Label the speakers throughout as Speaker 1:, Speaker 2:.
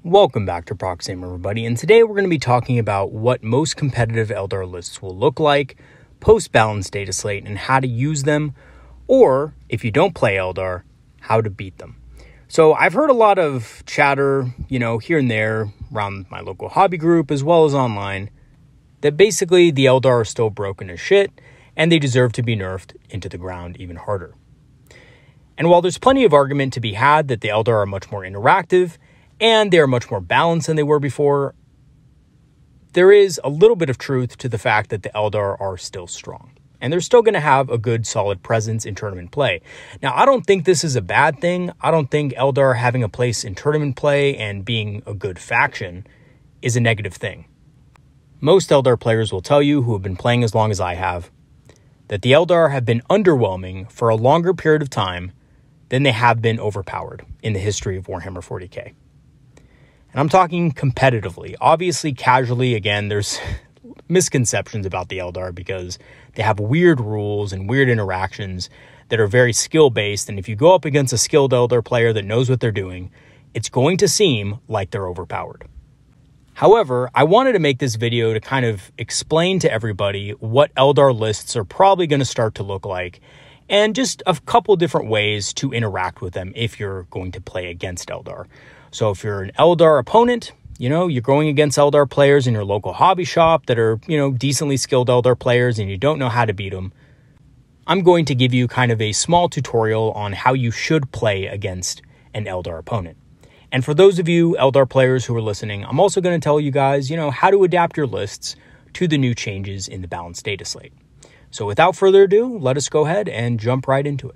Speaker 1: Welcome back to Proxy, everybody, and today we're going to be talking about what most competitive Eldar lists will look like, post-balanced Dataslate, and how to use them, or, if you don't play Eldar, how to beat them. So I've heard a lot of chatter, here and there around my local hobby group as well as online, that basically the Eldar are still broken as shit, and they deserve to be nerfed into the ground even harder. And while there's plenty of argument to be had that the Eldar are much more interactive, and they are much more balanced than they were before, there is a little bit of truth to the fact that the Eldar are still strong. And they're still going to have a good, solid presence in tournament play. Now, I don't think this is a bad thing. I don't think Eldar having a place in tournament play and being a good faction is a negative thing. Most Eldar players will tell you, who have been playing as long as I have, that the Eldar have been underwhelming for a longer period of time than they have been overpowered in the history of Warhammer 40k. And I'm talking competitively. Obviously, casually, again, there's misconceptions about the Eldar because they have weird rules and weird interactions that are very skill-based. And if you go up against a skilled Eldar player that knows what they're doing, it's going to seem like they're overpowered. However, I wanted to make this video to kind of explain to everybody what Eldar lists are probably going to start to look like, and just a couple different ways to interact with them if you're going to play against Eldar. So if you're an Eldar opponent, you're going against Eldar players in your local hobby shop that are, decently skilled Eldar players and you don't know how to beat them, I'm going to give you kind of a small tutorial on how you should play against an Eldar opponent. And for those of you Eldar players who are listening, I'm also going to tell you guys, how to adapt your lists to the new changes in the balanced data slate. So without further ado, let us go ahead and jump right into it.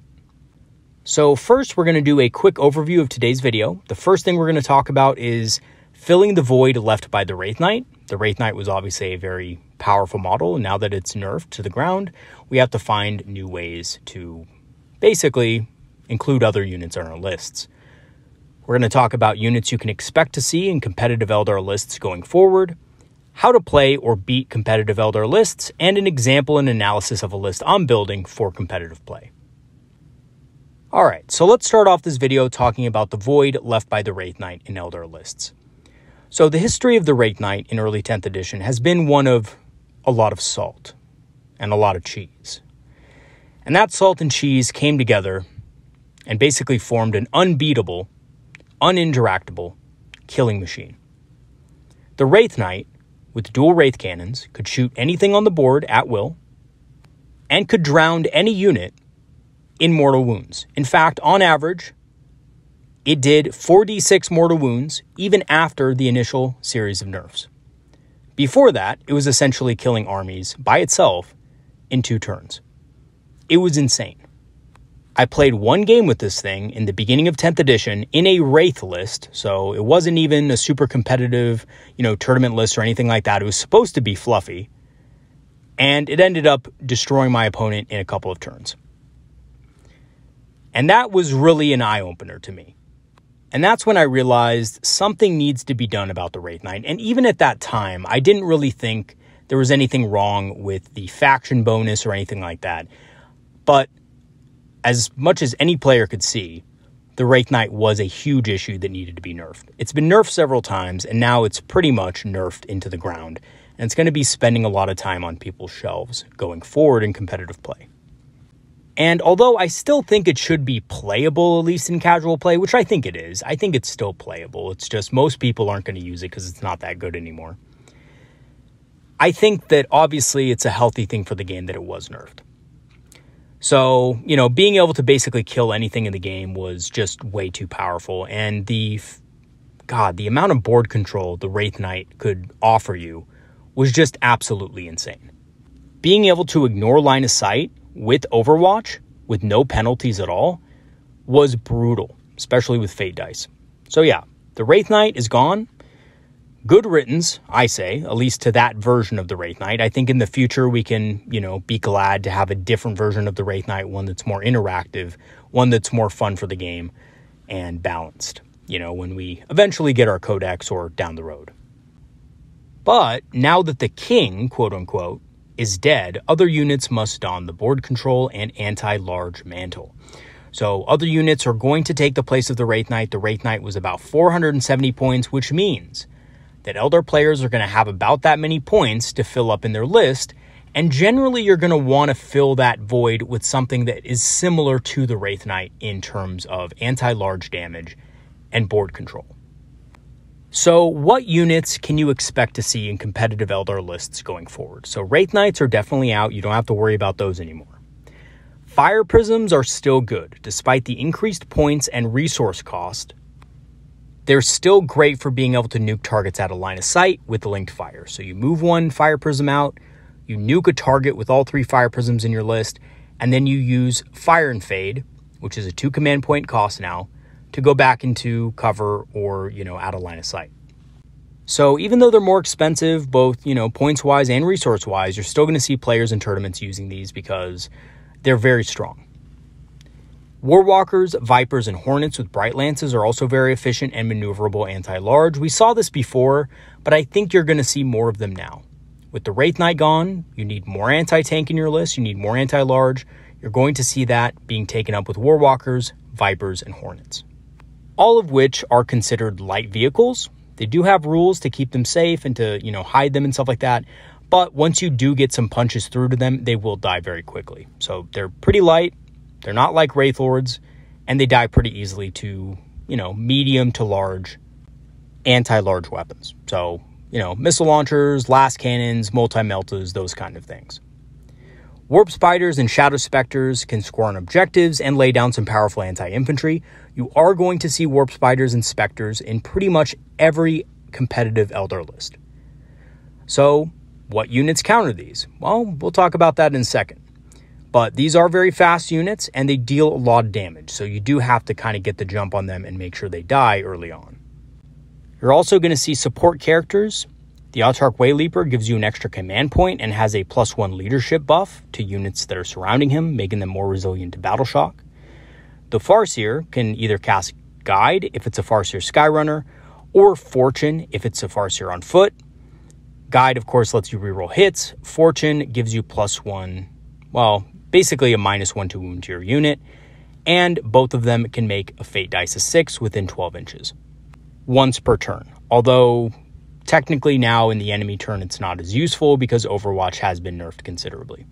Speaker 1: So first, we're going to do a quick overview of today's video. The first thing we're going to talk about is filling the void left by the Wraith Knight. The Wraith Knight was obviously a very powerful model, and now that it's nerfed to the ground, we have to find new ways to basically include other units on our lists. We're going to talk about units you can expect to see in competitive Eldar lists going forward, how to play or beat competitive Eldar lists, and an example and analysis of a list I'm building for competitive play. Alright, so let's start off this video talking about the void left by the Wraith Knight in Eldar lists. So the history of the Wraith Knight in early 10th edition has been one of a lot of salt and a lot of cheese. And that salt and cheese came together and basically formed an unbeatable, uninteractable killing machine. The Wraith Knight, with dual Wraith cannons, could shoot anything on the board at will and could drown any unit in mortal wounds. In fact, on average, it did 4d6 mortal wounds even after the initial series of nerfs. Before that, it was essentially killing armies by itself in 2 turns. It was insane. I played one game with this thing in the beginning of 10th edition in a Wraith list, so it wasn't even a super competitive, tournament list or anything like that. It was supposed to be fluffy, and it ended up destroying my opponent in a couple of turns. And that was really an eye-opener to me. And that's when I realized something needs to be done about the Wraith Knight. And even at that time, I didn't really think there was anything wrong with the faction bonus or anything like that. But as much as any player could see, the Wraith Knight was a huge issue that needed to be nerfed. It's been nerfed several times, and now it's pretty much nerfed into the ground. And it's going to be spending a lot of time on people's shelves going forward in competitive play. And although I still think it should be playable, at least in casual play, which I think it is, I think it's still playable. It's just most people aren't going to use it because it's not that good anymore. I think that obviously it's a healthy thing for the game that it was nerfed. So, being able to basically kill anything in the game was just way too powerful. And the amount of board control the Wraith Knight could offer you was just absolutely insane. Being able to ignore line of sight with Overwatch, with no penalties at all, was brutal, especially with Fate dice. So yeah, the Wraith Knight is gone. Good riddance, I say, at least to that version of the Wraith Knight. I think in the future we can, be glad to have a different version of the Wraith Knight, one that's more interactive, one that's more fun for the game, and balanced, when we eventually get our codex or down the road. But now that the king, quote-unquote, is dead, other units must don the board control and anti-large mantle. So other units are going to take the place of the Wraith Knight. The Wraith Knight was about 470 points, which means that Eldar players are going to have about that many points to fill up in their list. And generally, you're going to want to fill that void with something that is similar to the Wraith Knight in terms of anti-large damage and board control. So what units can you expect to see in competitive Eldar lists going forward? So Wraith Knights are definitely out. You don't have to worry about those anymore. Fire Prisms are still good. Despite the increased points and resource cost, they're still great for being able to nuke targets out of line of sight with the linked fire. So you move one Fire Prism out, you nuke a target with all 3 Fire Prisms in your list, and then you use Fire and Fade, which is a 2 command point cost now, to go back into cover or, out of line of sight. So even though they're more expensive, both, points-wise and resource-wise, you're still going to see players in tournaments using these because they're very strong. Warwalkers, Vipers, and Hornets with Bright Lances are also very efficient and maneuverable anti-large. We saw this before, but I think you're going to see more of them now. With the Wraith Knight gone, you need more anti-tank in your list, you need more anti-large. You're going to see that being taken up with Warwalkers, Vipers, and Hornets. All of which are considered light vehicles. They do have rules to keep them safe and to, hide them and stuff like that. But once you do get some punches through to them, they will die very quickly. So they're pretty light. They're not like Wraith Lords, and they die pretty easily to, medium to large anti-large weapons. So, missile launchers, last cannons, multi-meltas, those kind of things. Warp Spiders and Shadow Specters can score on objectives and lay down some powerful anti-infantry. You are going to see Warp Spiders and Specters in pretty much every competitive Eldar list. So, what units counter these? Well, we'll talk about that in a second. But these are very fast units, and they deal a lot of damage, so you do have to kind of get the jump on them and make sure they die early on. You're also going to see support characters. The Autarch Wayleaper gives you an extra command point and has a +1 leadership buff to units that are surrounding him, making them more resilient to battle shock. The Farseer can either cast Guide if it's a Farseer Skyrunner, or Fortune if it's a Farseer on foot. Guide, of course, lets you reroll hits. Fortune gives you +1, basically a -1 to wound to your unit. And both of them can make a Fate Dice of 6 within 12 inches. Once per turn. Although, technically now in the enemy turn, it's not as useful because Overwatch has been nerfed considerably.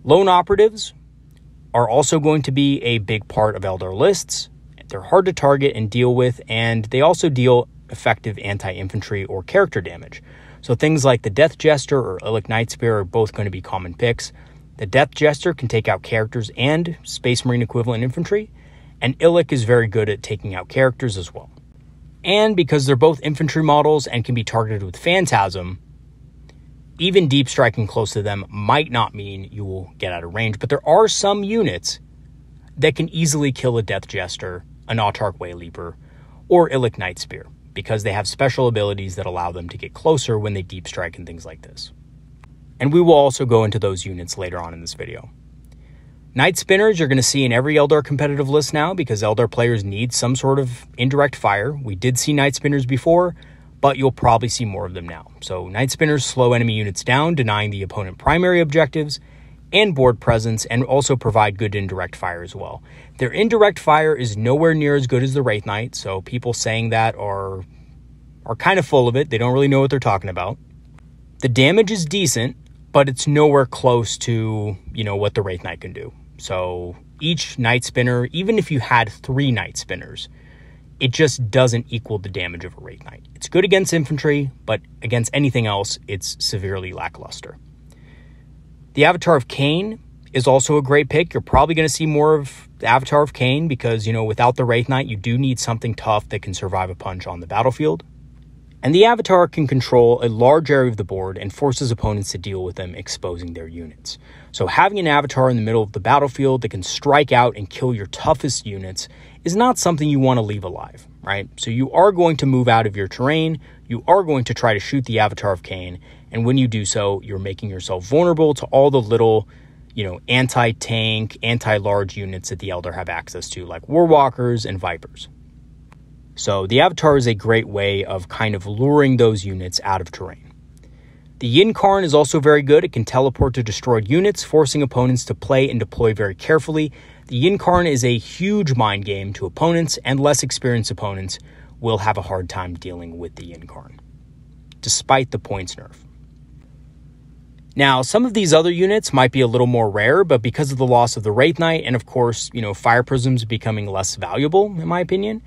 Speaker 1: Lone Operatives are also going to be a big part of Eldar lists. They're hard to target and deal with, and they also deal effective anti-infantry or character damage. So things like the Death Jester or Illic Nightspear are both going to be common picks. The Death Jester can take out characters and Space Marine equivalent infantry, and Illic is very good at taking out characters as well. And because they're both infantry models and can be targeted with Phantasm, even deep striking close to them might not mean you will get out of range, but there are some units that can easily kill a Death Jester, an Autarch Wayleaper, or Illic Nightspear, because they have special abilities that allow them to get closer when they deep strike and things like this. And we will also go into those units later on in this video. Night Spinners you're going to see in every Eldar competitive list now because Eldar players need some sort of indirect fire. We did see Night Spinners before, but you'll probably see more of them now. So Night Spinners slow enemy units down, denying the opponent primary objectives and board presence, and also provide good indirect fire as well. Their indirect fire is nowhere near as good as the Wraith Knight, so people saying that are kind of full of it. They don't really know what they're talking about. The damage is decent, but it's nowhere close to, what the Wraith Knight can do. So each Night Spinner, even if you had 3 Night Spinners, it just doesn't equal the damage of a Wraith Knight. It's good against infantry, but against anything else, it's severely lackluster. The Avatar of Cain is also a great pick. You're probably going to see more of the Avatar of Cain because, without the Wraith Knight, you do need something tough that can survive a punch on the battlefield. And the Avatar can control a large area of the board and forces opponents to deal with them, exposing their units. So having an Avatar in the middle of the battlefield that can strike out and kill your toughest units is not something you want to leave alive, right? So you are going to move out of your terrain, you are going to try to shoot the Avatar of Cain, and when you do so, you're making yourself vulnerable to all the little, anti-tank, anti-large units that the Eldar have access to, like Warwalkers and Vipers. So the Avatar is a great way of kind of luring those units out of terrain. The Yinkarn is also very good. It can teleport to destroyed units, forcing opponents to play and deploy very carefully. The Yncarne is a huge mind game to opponents, and less experienced opponents will have a hard time dealing with the Yncarne, despite the points nerf. Now, some of these other units might be a little more rare, but because of the loss of the Wraith Knight, and of course, Fire Prisms becoming less valuable, in my opinion,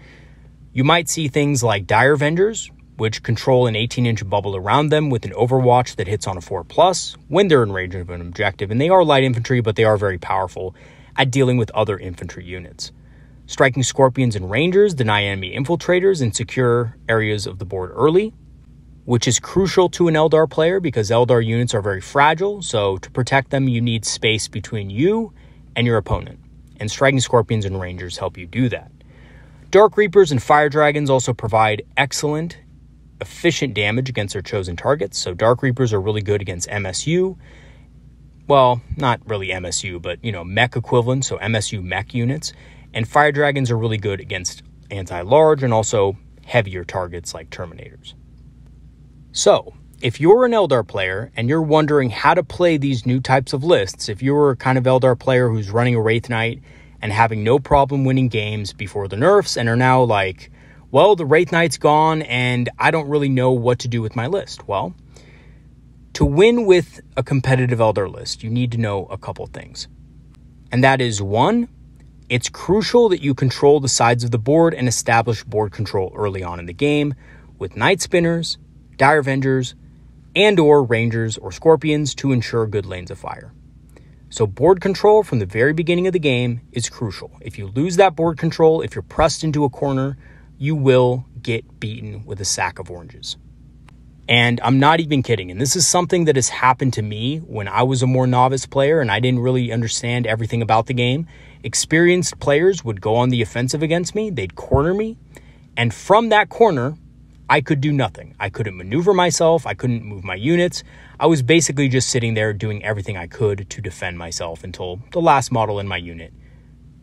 Speaker 1: you might see things like Dire Vengers, which control an 18-inch bubble around them with an Overwatch that hits on a 4+ when they're in range of an objective, and they are light infantry, but they are very powerful at dealing with other infantry units. Striking Scorpions and Rangers deny enemy infiltrators and secure areas of the board early, which is crucial to an Eldar player because Eldar units are very fragile, so to protect them you need space between you and your opponent, and Striking Scorpions and Rangers help you do that. Dark Reapers and Fire Dragons also provide excellent, efficient damage against their chosen targets, so Dark Reapers are really good against MSU, well, not really MSU, but, mech equivalent, so MSU mech units. And Fire Dragons are really good against anti-large and also heavier targets like Terminators. So, if you're an Eldar player and you're wondering how to play these new types of lists, if you're a kind of Eldar player who's running a Wraith Knight and having no problem winning games before the nerfs and are now like, well, the Wraith Knight's gone and I don't really know what to do with my list. Well, to win with a competitive Eldar list, you need to know a couple things. And that is, one, it's crucial that you control the sides of the board and establish board control early on in the game with Night Spinners, Dire Vengers, and or Rangers or Scorpions to ensure good lanes of fire. So board control from the very beginning of the game is crucial. If you lose that board control, if you're pressed into a corner, you will get beaten with a sack of oranges. And I'm not even kidding. And this is something that has happened to me when I was a more novice player and I didn't really understand everything about the game. Experienced players would go on the offensive against me. They'd corner me. And from that corner, I could do nothing. I couldn't maneuver myself. I couldn't move my units. I was basically just sitting there doing everything I could to defend myself until the last model in my unit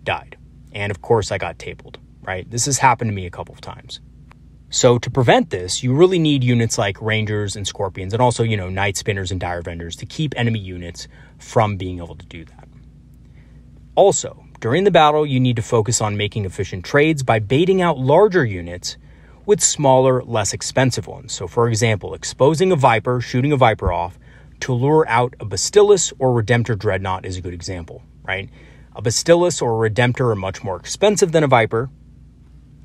Speaker 1: died. And of course, I got tabled, right? This has happened to me a couple of times. So to prevent this, you really need units like Rangers and Scorpions and also, Night Spinners and Dire Vengers to keep enemy units from being able to do that. Also, during the battle, you need to focus on making efficient trades by baiting out larger units with smaller, less expensive ones. So for example, exposing a Viper, shooting a Viper off to lure out a Bastillus or Redemptor Dreadnought is a good example, right? A Bastillus or a Redemptor are much more expensive than a Viper,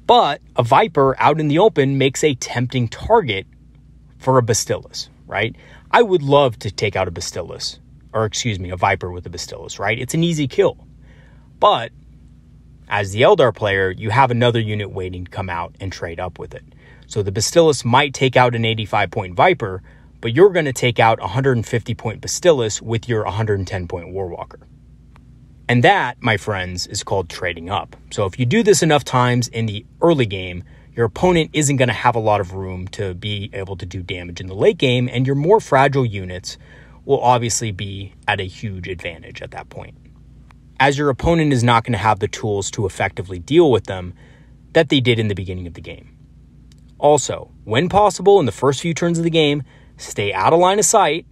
Speaker 1: but a Viper out in the open makes a tempting target for a Bastillus, right? I would love to take out a Bastillus, or a Viper with a Bastillus, right? It's an easy kill. But as the Eldar player, you have another unit waiting to come out and trade up with it. So the Bastillus might take out an 85-point Viper, but you're going to take out a 150-point Bastillus with your 110-point Warwalker. And that, my friends, is called trading up. So if you do this enough times in the early game, your opponent isn't going to have a lot of room to be able to do damage in the late game, and your more fragile units will obviously be at a huge advantage at that point, as your opponent is not going to have the tools to effectively deal with them that they did in the beginning of the game. Also, when possible in the first few turns of the game, stay out of line of sight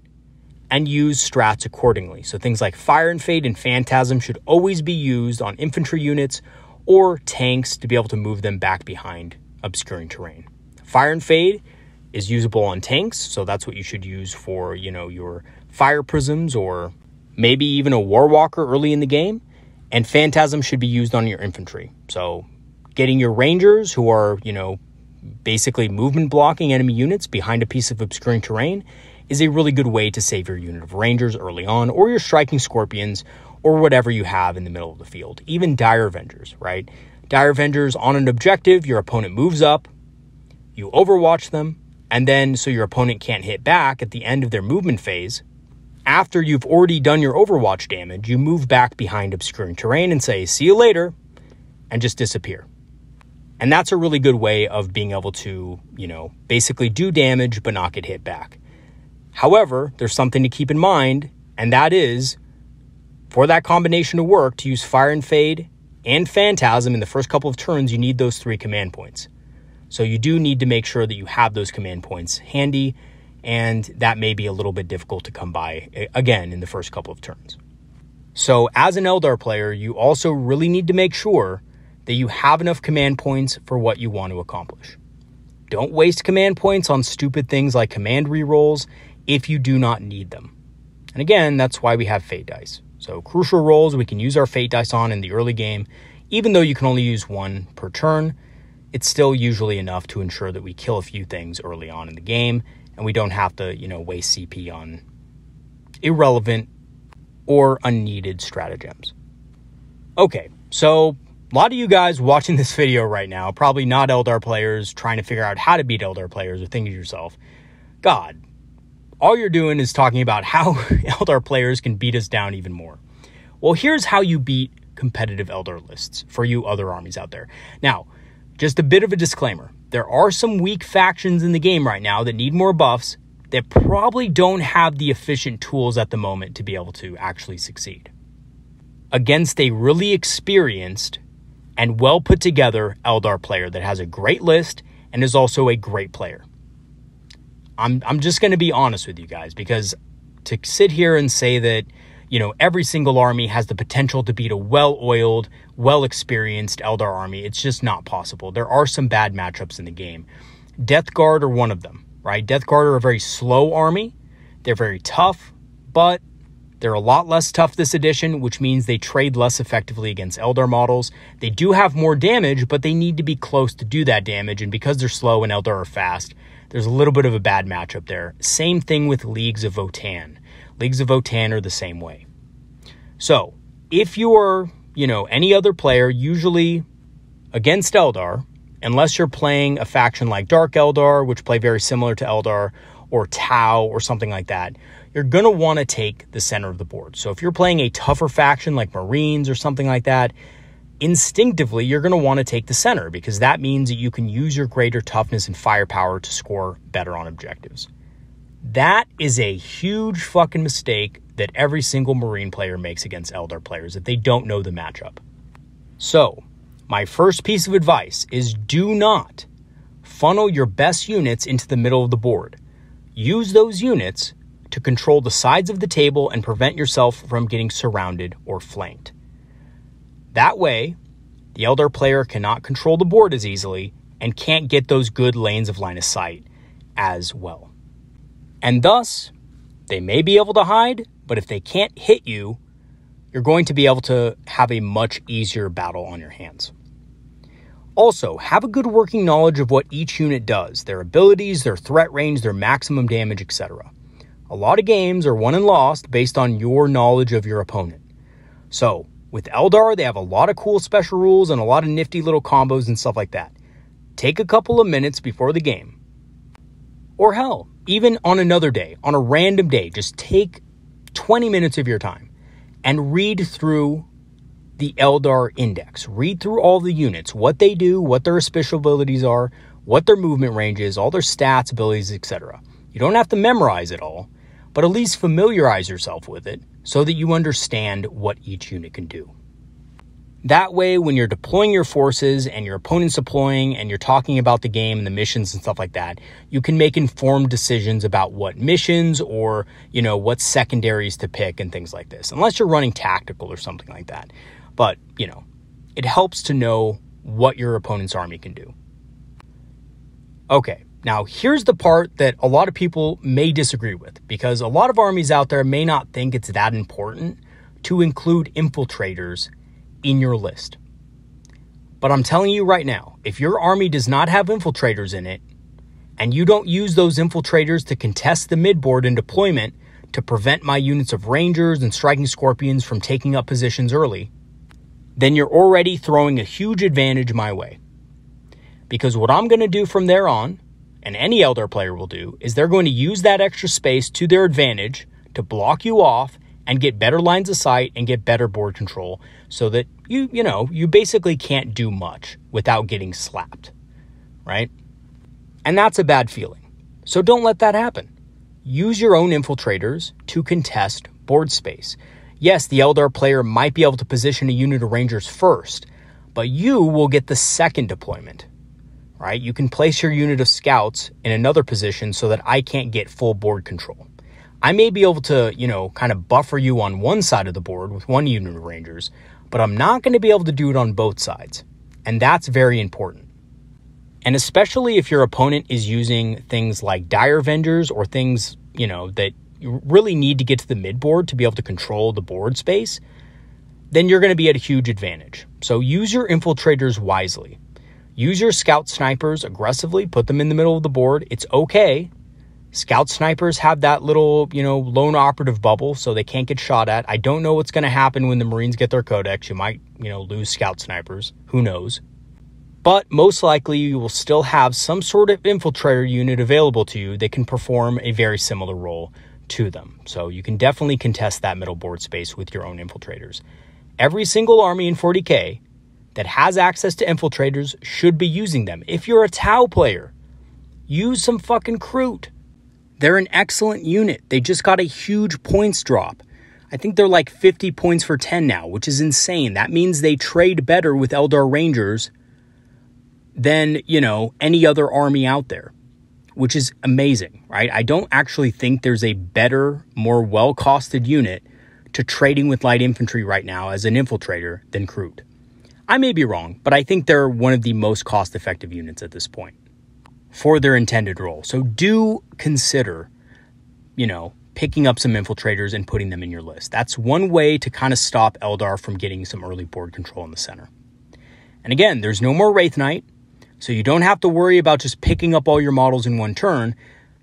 Speaker 1: and use strats accordingly. So things like Fire and Fade and Phantasm should always be used on infantry units or tanks to be able to move them back behind obscuring terrain. Fire and Fade is usable on tanks, so that's what you should use for, your Fire Prisms or maybe even a Warwalker early in the game. And Phantasm should be used on your infantry. So getting your Rangers, who are, basically movement blocking enemy units behind a piece of obscuring terrain, is a really good way to save your unit of Rangers early on, or your Striking Scorpions, or whatever you have in the middle of the field. Even Dire Vengers, right? Dire Vengers on an objective, your opponent moves up, you overwatch them, and then so your opponent can't hit back at the end of their movement phase, after you've already done your overwatch damage, you move back behind obscuring terrain and say, see you later, and just disappear. And that's a really good way of being able to, basically do damage but not get hit back. However, there's something to keep in mind, and that is, for that combination to work, to use Fire and Fade and Phantasm in the first couple of turns, you need those 3 command points. So you do need to make sure that you have those command points handy, and that may be a little bit difficult to come by, again, in the first couple of turns. So as an Eldar player, you also really need to make sure that you have enough command points for what you want to accomplish. Don't waste command points on stupid things like command rerolls if you do not need them. And again, that's why we have fate dice. So crucial rolls we can use our fate dice on in the early game. Even though you can only use one per turn, it's still usually enough to ensure that we kill a few things early on in the game and we don't have to, waste CP on irrelevant or unneeded stratagems. Okay, so a lot of you guys watching this video right now, probably not Eldar players trying to figure out how to beat Eldar players, are thinking to yourself, God, all you're doing is talking about how Eldar players can beat us down even more. Well, here's how you beat competitive Eldar lists for you other armies out there. Now, just a bit of a disclaimer. There are some weak factions in the game right now that need more buffs that probably don't have the efficient tools at the moment to be able to actually succeed against a really experienced and well put together Eldar player that has a great list and is also a great player. I'm just going to be honest with you guys, because to sit here and say that, every single army has the potential to beat a well-oiled, well-experienced Eldar army, it's just not possible. There are some bad matchups in the game. Death Guard are one of them, right? Death Guard are a very slow army. They're very tough, but they're a lot less tough this edition, which means they trade less effectively against Eldar models. They do have more damage, but they need to be close to do that damage, and because they're slow and Eldar are fast, there's a little bit of a bad matchup there. Same thing with Leagues of Votann. Leagues of Votann are the same way. So, if you're, any other player, usually against Eldar, unless you're playing a faction like Dark Eldar, which play very similar to Eldar, or Tau, or something like that, you're going to want to take the center of the board. So if you're playing a tougher faction like Marines or something like that, instinctively, you're going to want to take the center, because that means that you can use your greater toughness and firepower to score better on objectives. That is a huge fucking mistake that every single Marine player makes against Eldar players if they don't know the matchup. So, my first piece of advice is do not funnel your best units into the middle of the board. Use those units to control the sides of the table and prevent yourself from getting surrounded or flanked. That way, the Eldar player cannot control the board as easily and can't get those good lanes of line of sight as well. And thus, they may be able to hide, but if they can't hit you, you're going to be able to have a much easier battle on your hands. Also, have a good working knowledge of what each unit does, their abilities, their threat range, their maximum damage, etc. A lot of games are won and lost based on your knowledge of your opponent. So, with Eldar, they have a lot of cool special rules and a lot of nifty little combos and stuff like that. Take a couple of minutes before the game. Or hell, even on another day, on a random day, just take 20 minutes of your time and read through the Eldar Index. Read through all the units, what they do, what their special abilities are, what their movement range is, all their stats, abilities, etc. You don't have to memorize it all, but at least familiarize yourself with it so that you understand what each unit can do. That way, when you're deploying your forces and your opponent's deploying and you're talking about the game and the missions and stuff like that, you can make informed decisions about what missions or, what secondaries to pick and things like this, unless you're running tactical or something like that. But, it helps to know what your opponent's army can do. Okay, now here's the part that a lot of people may disagree with, because a lot of armies out there may not think it's that important to include infiltrators in your list. But I'm telling you right now, if your army does not have infiltrators in it, and you don't use those infiltrators to contest the midboard in deployment to prevent my units of rangers and striking scorpions from taking up positions early, then you're already throwing a huge advantage my way. Because what I'm going to do from there on, and any Eldar player will do, is they're going to use that extra space to their advantage to block you off and get better lines of sight and get better board control so that you basically can't do much without getting slapped, right? And that's a bad feeling. So don't let that happen. Use your own infiltrators to contest board space. Yes, the Eldar player might be able to position a unit of rangers first, but you will get the second deployment, right? You can place your unit of scouts in another position so that I can't get full board control. I may be able to, kind of buffer you on one side of the board with one unit of Rangers, but I'm not going to be able to do it on both sides. And that's very important. And especially if your opponent is using things like Dire Avengers or things, that you really need to get to the midboard to be able to control the board space, then you're going to be at a huge advantage. So use your infiltrators wisely. Use your scout snipers aggressively, put them in the middle of the board. It's okay. Scout snipers have that little, lone operative bubble, so they can't get shot at. I don't know what's going to happen when the Marines get their codex. You might, lose scout snipers. Who knows? But most likely you will still have some sort of infiltrator unit available to you that can perform a very similar role to them. So you can definitely contest that middle board space with your own infiltrators. Every single army in 40K that has access to infiltrators should be using them. If you're a Tau player, use some fucking Kroot. They're an excellent unit. They just got a huge points drop. I think they're like 50 points for 10 now, which is insane. That means they trade better with Eldar Rangers than, any other army out there, which is amazing, right? I don't actually think there's a better, more well-costed unit to trading with light infantry right now as an infiltrator than Kroot. I may be wrong, but I think they're one of the most cost-effective units at this point for their intended role. So do consider, picking up some infiltrators and putting them in your list. That's one way to kind of stop Eldar from getting some early board control in the center. And again, there's no more Wraith Knight, so you don't have to worry about just picking up all your models in one turn.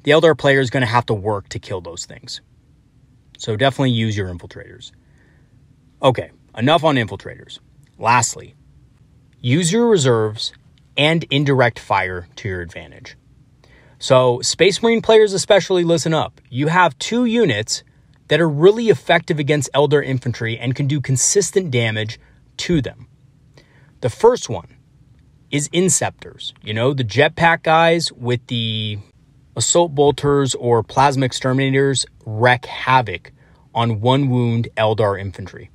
Speaker 1: The Eldar player is going to have to work to kill those things. So definitely use your infiltrators. Okay, enough on infiltrators. Lastly, use your reserves and indirect fire to your advantage. So Space Marine players especially, listen up. You have two units that are really effective against Eldar infantry and can do consistent damage to them. The first one is Inceptors. The jetpack guys with the assault bolters or plasma exterminators wreak havoc on one wound Eldar infantry.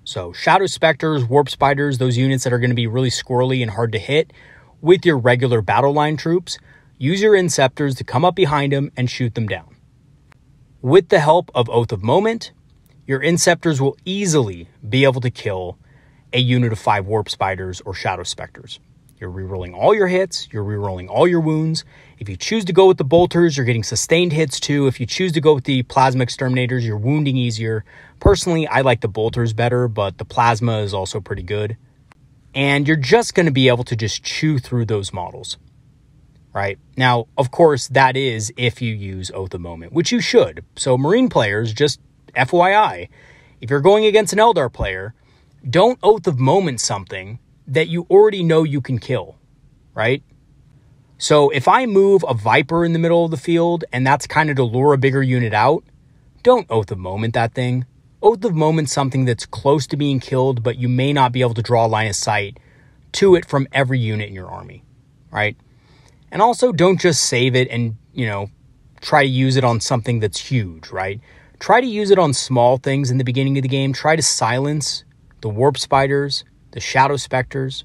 Speaker 1: So Shadow Specters, Warp Spiders, those units that are going to be really squirrely and hard to hit with your regular battle line troops, use your Inceptors to come up behind them and shoot them down. With the help of Oath of Moment, your Inceptors will easily be able to kill a unit of 5 Warp Spiders or Shadow Specters. You're rerolling all your hits, you're rerolling all your wounds. If you choose to go with the Bolters, you're getting sustained hits too. If you choose to go with the Plasma Exterminators, you're wounding easier. Personally, I like the Bolters better, but the Plasma is also pretty good. And you're just going to be able to just chew through those models, right? Now, of course, that is if you use Oath of Moment, which you should. So Marine players, just FYI, if you're going against an Eldar player, don't Oath of Moment something that you already know you can kill, right? So if I move a Viper in the middle of the field and that's kind of to lure a bigger unit out, don't Oath of Moment that thing. Oath of Moment something that's close to being killed, but you may not be able to draw a line of sight to it from every unit in your army, right? And also don't just save it and, try to use it on something that's huge, right? Try to use it on small things in the beginning of the game. Try to silence the Warp Spiders, the Shadow Specters,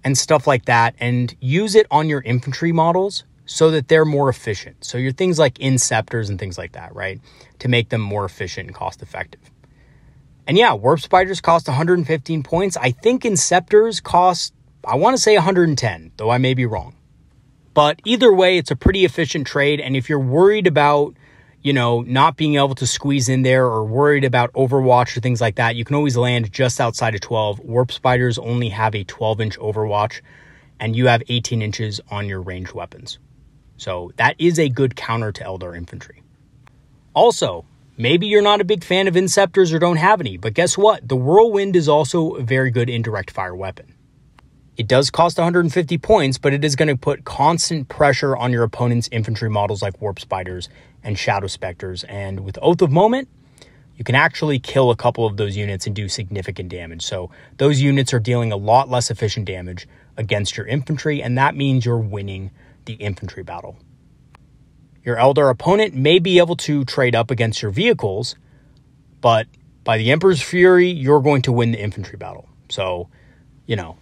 Speaker 1: and stuff like that, and use it on your infantry models so that they're more efficient. So your things like Inceptors and things like that, right? To make them more efficient and cost effective. And yeah, Warp Spiders cost 115 points. I think Inceptors cost, I want to say 110, though I may be wrong. But either way, it's a pretty efficient trade, and if you're worried about not being able to squeeze in there or worried about Overwatch or things like that, you can always land just outside of 12. Warp Spiders only have a 12-inch Overwatch, and you have 18 inches on your ranged weapons. So that is a good counter to Eldar infantry. Also, maybe you're not a big fan of Inceptors or don't have any, but guess what? The Whirlwind is also a very good indirect fire weapon. It does cost 150 points, but it is going to put constant pressure on your opponent's infantry models like Warp Spiders and Shadow Specters. And with Oath of Moment, you can actually kill a couple of those units and do significant damage. So those units are dealing a lot less efficient damage against your infantry, and that means you're winning the infantry battle. Your Eldar opponent may be able to trade up against your vehicles, but by the Emperor's Fury, you're going to win the infantry battle. So,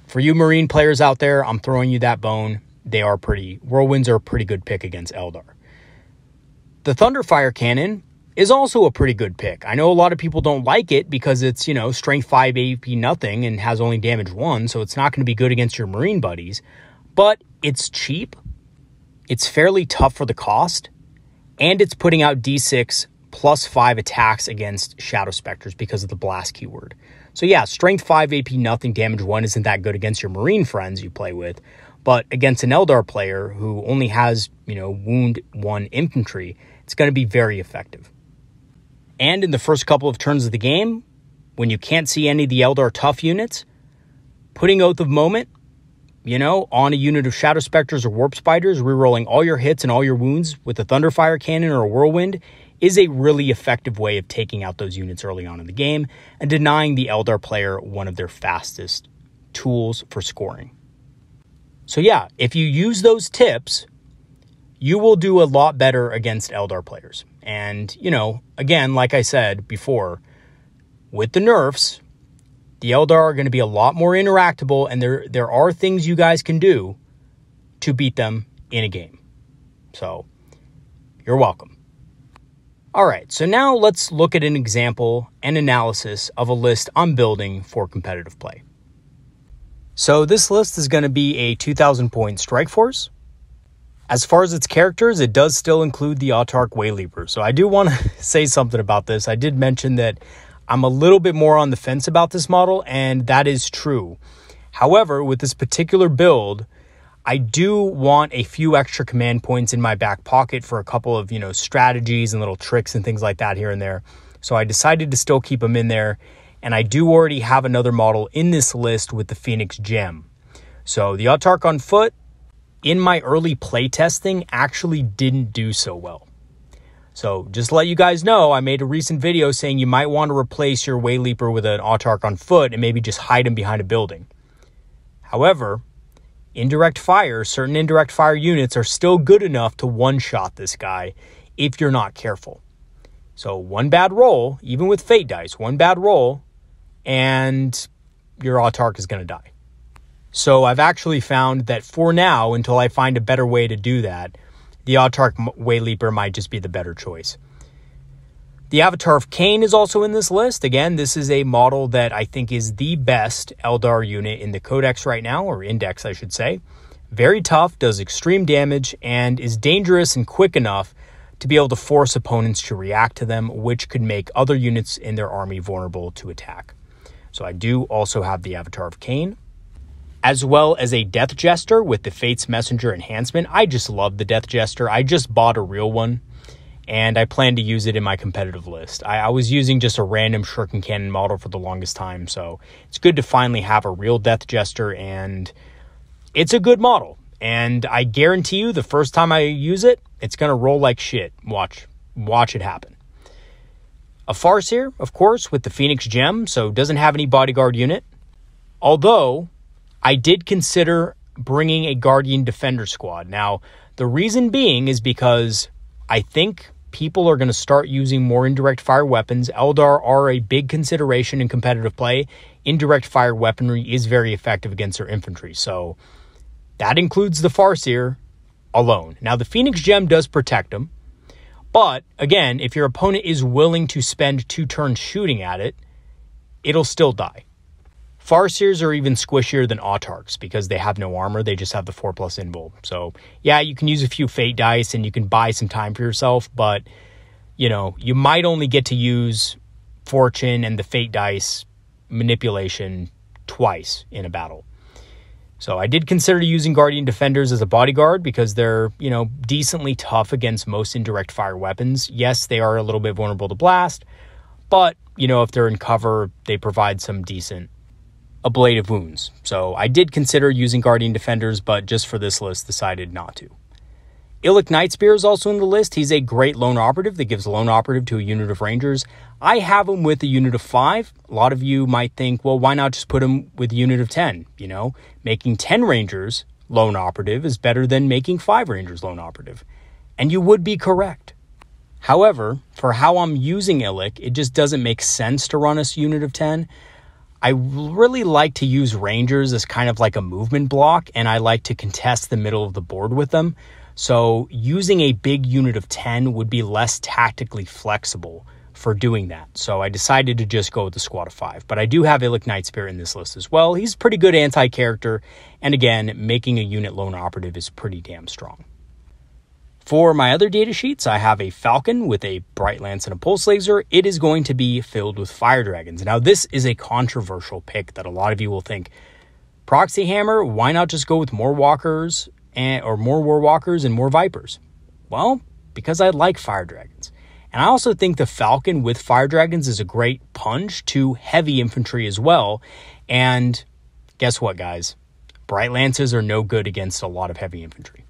Speaker 1: for you Marine players out there, I'm throwing you that bone. Whirlwinds are a pretty good pick against Eldar. The Thunderfire Cannon is also a pretty good pick. I know a lot of people don't like it because it's, strength 5 AP nothing and has only damage 1, so it's not going to be good against your Marine buddies. But it's cheap, it's fairly tough for the cost, and it's putting out D6 plus 5 attacks against Shadow Specters because of the Blast keyword. So yeah, strength 5 AP nothing, damage 1 isn't that good against your Marine friends you play with, but against an Eldar player who only has, wound 1 infantry, it's going to be very effective. And in the first couple of turns of the game, when you can't see any of the Eldar tough units, putting Oath of Moment, on a unit of Shadow Specters or Warp Spiders, rerolling all your hits and all your wounds with a Thunderfire Cannon or a Whirlwind is a really effective way of taking out those units early on in the game and denying the Eldar player one of their fastest tools for scoring. So yeah, if you use those tips, you will do a lot better against Eldar players. And, again, like I said before, with the nerfs, the Eldar are going to be a lot more interactable, and there are things you guys can do to beat them in a game. So, you're welcome. All right, so now let's look at an example and analysis of a list I'm building for competitive play. So this list is going to be a 2,000 point strike force. As far as its characters, it does still include the Autarch Wayleaper. So I do want to say something about this. I did mention that I'm a little bit more on the fence about this model, and that is true. However, with this particular build, I do want a few extra command points in my back pocket for a couple of, strategies and little tricks and things like that here and there. So I decided to still keep them in there. And I do already have another model in this list with the Phoenix Gem. So the Autarch on foot, in my early play testing, actually didn't do so well. So just to let you guys know, I made a recent video saying you might want to replace your Wayleaper with an Autarch on foot and maybe just hide him behind a building. However, certain indirect fire units are still good enough to one-shot this guy if you're not careful. So one bad roll, even with Fate dice, one bad roll, and your Autarch is going to die. So I've actually found that for now, until I find a better way to do that, the Autarch Wayleaper might just be the better choice. The Avatar of Cain is also in this list. Again, this is a model that I think is the best Eldar unit in the Codex right now, or Index, I should say. Very tough, does extreme damage, and is dangerous and quick enough to be able to force opponents to react to them, which could make other units in their army vulnerable to attack. So I do also have the Avatar of Cain, as well as a Death Jester with the Fate's Messenger enhancement. I just love the Death Jester. I just bought a real one, and I plan to use it in my competitive list. I was using just a random Shuriken Cannon model for the longest time, so it's good to finally have a real Death Jester, and it's a good model. And I guarantee you, the first time I use it, it's going to roll like shit. Watch it happen. A Farseer, of course, with the Phoenix Gem, so doesn't have any bodyguard unit. Although, I did consider bringing a Guardian Defender squad. Now, the reason being is because I think people are going to start using more indirect fire weapons. Eldar are a big consideration in competitive play. Indirect fire weaponry is very effective against their infantry, so that includes the Farseer alone. Now, the Phoenix Gem does protect them, but again, if your opponent is willing to spend 2 turns shooting at it, it'll still die. Farseers are even squishier than Autarchs because they have no armor. They just have the 4+ invul. So yeah, you can use a few Fate dice and you can buy some time for yourself, but you might only get to use Fortune and the Fate dice manipulation twice in a battle. So I did consider using Guardian Defenders as a bodyguard because they're, decently tough against most indirect fire weapons. Yes, they are a little bit vulnerable to blast, but, if they're in cover, they provide some decent ablative wounds. So I did consider using Guardian Defenders, but just for this list, decided not to. Illic Nightspear is also in the list. He's a great lone operative that gives lone operative to a unit of Rangers. I have him with a unit of 5. A lot of you might think, well, why not just put him with a unit of 10? Making 10 Rangers lone operative is better than making 5 Rangers lone operative. And you would be correct. However, for how I'm using Illic, it just doesn't make sense to run a unit of 10. I really like to use Rangers as kind of like a movement block, and I like to contest the middle of the board with them. So using a big unit of 10 would be less tactically flexible for doing that. So I decided to just go with the squad of 5. But I do have Illic Night Spirit in this list as well. He's a pretty good anti-character. And again, making a unit lone operative is pretty damn strong. For my other data sheets, I have a Falcon with a Bright Lance and a Pulse Laser. It is going to be filled with Fire Dragons. Now, this is a controversial pick that a lot of you will think, Proxy Hammer, why not just go with more Walkers or more Warwalkers and more Vipers? Well, because I like Fire Dragons. And I also think the Falcon with Fire Dragons is a great punch to heavy infantry as well. And guess what, guys? Bright Lances are no good against a lot of heavy infantry.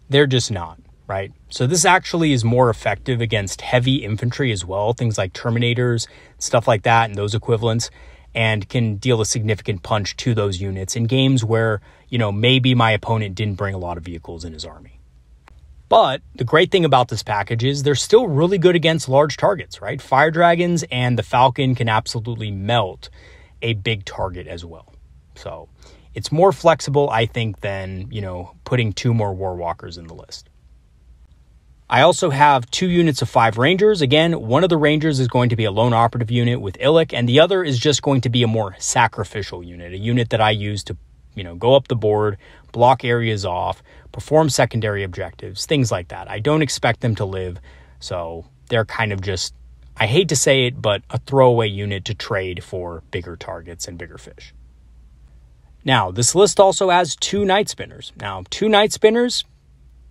Speaker 1: They're just not, right? So this actually is more effective against heavy infantry as well. Things like Terminators, stuff like that, and those equivalents, and can deal a significant punch to those units in games where, maybe my opponent didn't bring a lot of vehicles in his army. But the great thing about this package is they're still really good against large targets, right? Fire Dragons and the Falcon can absolutely melt a big target as well. So it's more flexible, I think, than, putting 2 more Warwalkers in the list. I also have 2 units of 5 Rangers. Again, one of the Rangers is going to be a lone operative unit with Illic, and the other is just going to be a more sacrificial unit, a unit that I use to, go up the board, block areas off, perform secondary objectives, things like that. I don't expect them to live, so they're kind of just, I hate to say it, but a throwaway unit to trade for bigger targets and bigger fish. Now, this list also has 2 Night Spinners. Now, 2 Night Spinners,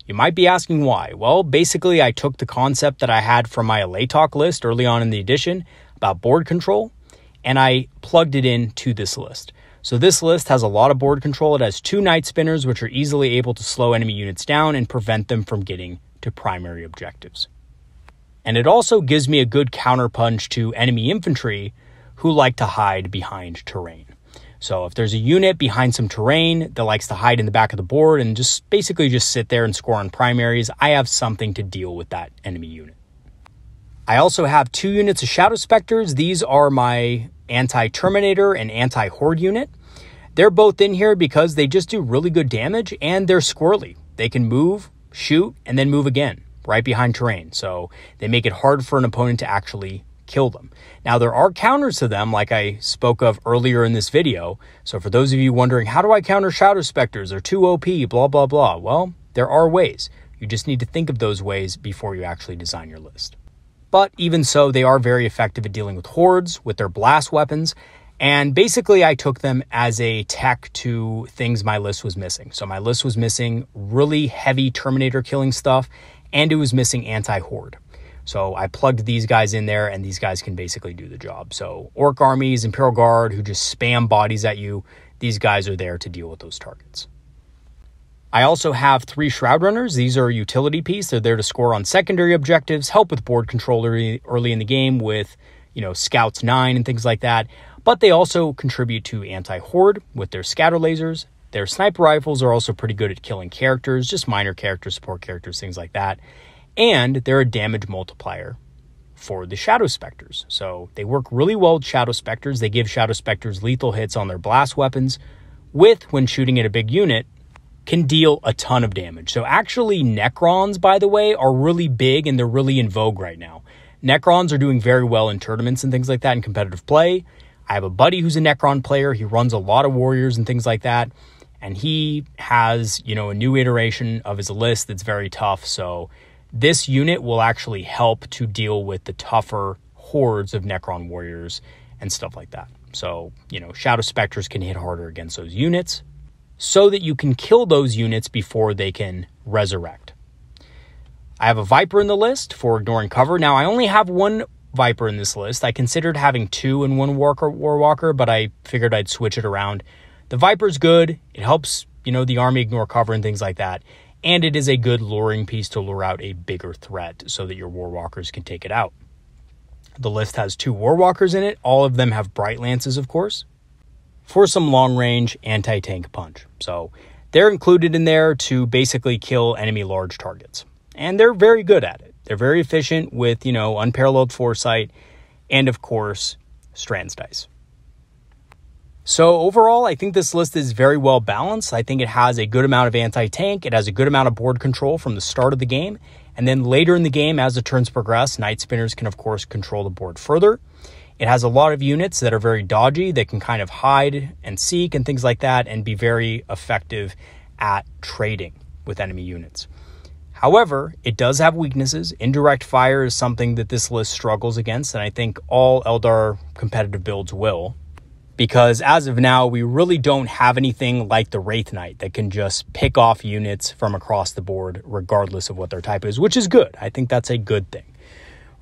Speaker 1: you might be asking why. Well, basically, I took the concept that I had from my LA Talk list early on in the edition about board control, and I plugged it into this list. So this list has a lot of board control. It has 2 Night Spinners, which are easily able to slow enemy units down and prevent them from getting to primary objectives. And it also gives me a good counterpunch to enemy infantry who like to hide behind terrain. So if there's a unit behind some terrain that likes to hide in the back of the board and just basically just sit there and score on primaries, I have something to deal with that enemy unit. I also have 2 units of Shadow Specters. These are my anti-Terminator and anti-Horde unit. They're both in here because they just do really good damage and they're squirrely. They can move, shoot, and then move again right behind terrain. So they make it hard for an opponent to actually kill them. Now, there are counters to them like I spoke of earlier in this video. So for those of you wondering, how do I counter Shadow Specters? They're too OP, blah, blah, blah. Well, there are ways. You just need to think of those ways before you actually design your list. But even so, they are very effective at dealing with hordes, with their blast weapons, and basically I took them as a tech to things my list was missing. So my list was missing really heavy Terminator killing stuff, and it was missing anti-horde. So I plugged these guys in there, and these guys can basically do the job. So Orc armies, Imperial Guard, who just spam bodies at you, these guys are there to deal with those targets. I also have 3 Shroud Runners. These are a utility piece. They're there to score on secondary objectives, help with board control early in the game with, Scouts 9 and things like that. But they also contribute to anti-horde with their scatter lasers. Their sniper rifles are also pretty good at killing characters, just minor characters, support characters, things like that. And they're a damage multiplier for the Shadow Specters. So they work really well with Shadow Specters. They give Shadow Specters lethal hits on their blast weapons with, when shooting at a big unit, can deal a ton of damage. So actually Necrons, by the way, are really big and they're really in vogue right now. Necrons are doing very well in tournaments and things like that in competitive play. I have a buddy who's a Necron player. He runs a lot of warriors and things like that. And he has, a new iteration of his list that's very tough. So this unit will actually help to deal with the tougher hordes of Necron warriors and stuff like that. So, Shadow Specters can hit harder against those units so that you can kill those units before they can resurrect. I have a Viper in the list for ignoring cover. Now, I only have 1 Viper in this list. I considered having 2 and 1 Warwalker, but I figured I'd switch it around. The Viper's good. It helps, the army ignore cover and things like that. And it is a good luring piece to lure out a bigger threat so that your Warwalkers can take it out. The list has 2 Warwalkers in it. All of them have Bright Lances, of course, for some long-range anti-tank punch. So they're included in there to basically kill enemy large targets. And they're very good at it. They're very efficient with, unparalleled foresight and, of course, Strand's Dice. So overall, I think this list is very well balanced. I think it has a good amount of anti-tank. It has a good amount of board control from the start of the game. And then later in the game, as the turns progress, Night Spinners can, of course, control the board further. It has a lot of units that are very dodgy, that can kind of hide and seek and things like that, and be very effective at trading with enemy units. However, it does have weaknesses. Indirect fire is something that this list struggles against, and I think all Eldar competitive builds will. Because as of now, we really don't have anything like the Wraith Knight that can just pick off units from across the board, regardless of what their type is, which is good. I think that's a good thing,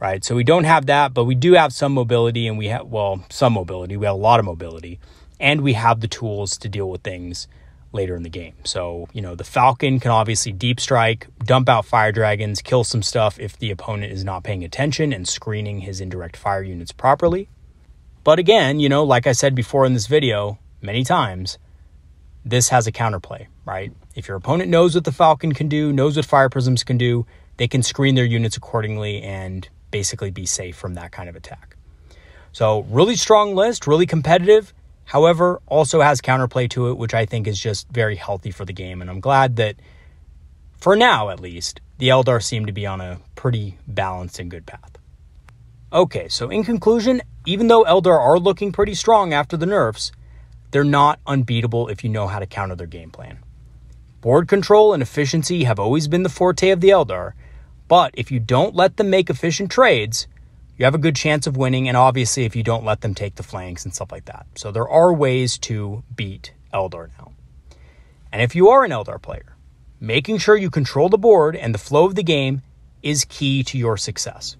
Speaker 1: right? So we don't have that, but we do have some mobility, and we have, well, some mobility. We have a lot of mobility, and we have the tools to deal with things later in the game. So, you know, the Falcon can obviously deep strike, dump out fire dragons, kill some stuff if the opponent is not paying attention and screening his indirect fire units properly. But again, you know, like I said before in this video many times, this has a counterplay, right? If your opponent knows what the Falcon can do, knows what Fire Prisms can do, they can screen their units accordingly and basically be safe from that kind of attack. So really strong list, really competitive. However, also has counterplay to it, which I think is just very healthy for the game. And I'm glad that, for now at least, the Eldar seem to be on a pretty balanced and good path. Okay, so in conclusion, even though Eldar are looking pretty strong after the nerfs, they're not unbeatable if you know how to counter their game plan. Board control and efficiency have always been the forte of the Eldar, but if you don't let them make efficient trades, you have a good chance of winning, and obviously if you don't let them take the flanks and stuff like that. So there are ways to beat Eldar now. And if you are an Eldar player, making sure you control the board and the flow of the game is key to your success.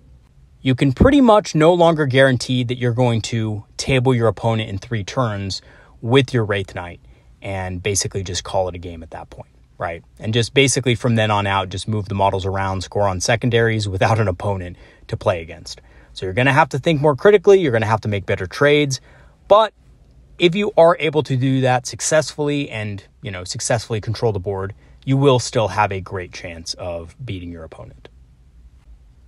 Speaker 1: You can pretty much no longer guarantee that you're going to table your opponent in 3 turns with your Wraith Knight and basically just call it a game at that point, right? And just basically from then on out, just move the models around, score on secondaries without an opponent to play against. So you're going to have to think more critically. You're going to have to make better trades. But if you are able to do that successfully and, you know, successfully control the board, you will still have a great chance of beating your opponent.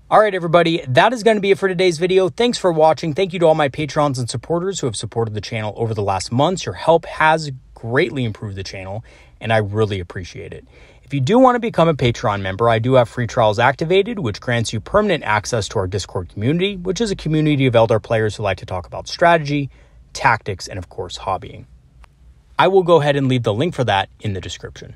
Speaker 1: All right, everybody, that is going to be it for today's video. Thanks for watching. Thank you to all my patrons and supporters who have supported the channel over the last months. Your help has greatly improved the channel, and I really appreciate it. If you do want to become a Patreon member, I do have free trials activated, which grants you permanent access to our Discord community, which is a community of Eldar players who like to talk about strategy, tactics, and of course, hobbying. I will go ahead and leave the link for that in the description.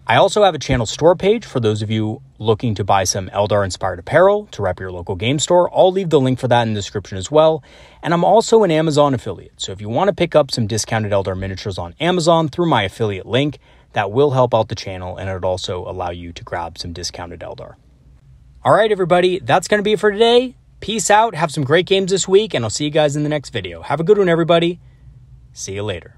Speaker 1: I also have a channel store page for those of you looking to buy some Eldar-inspired apparel to rep your local game store. I'll leave the link for that in the description as well. And I'm also an Amazon affiliate. So if you want to pick up some discounted Eldar miniatures on Amazon through my affiliate link, that will help out the channel, and it would also allow you to grab some discounted Eldar. All right, everybody, that's going to be it for today. Peace out. Have some great games this week, and I'll see you guys in the next video. Have a good one, everybody. See you later.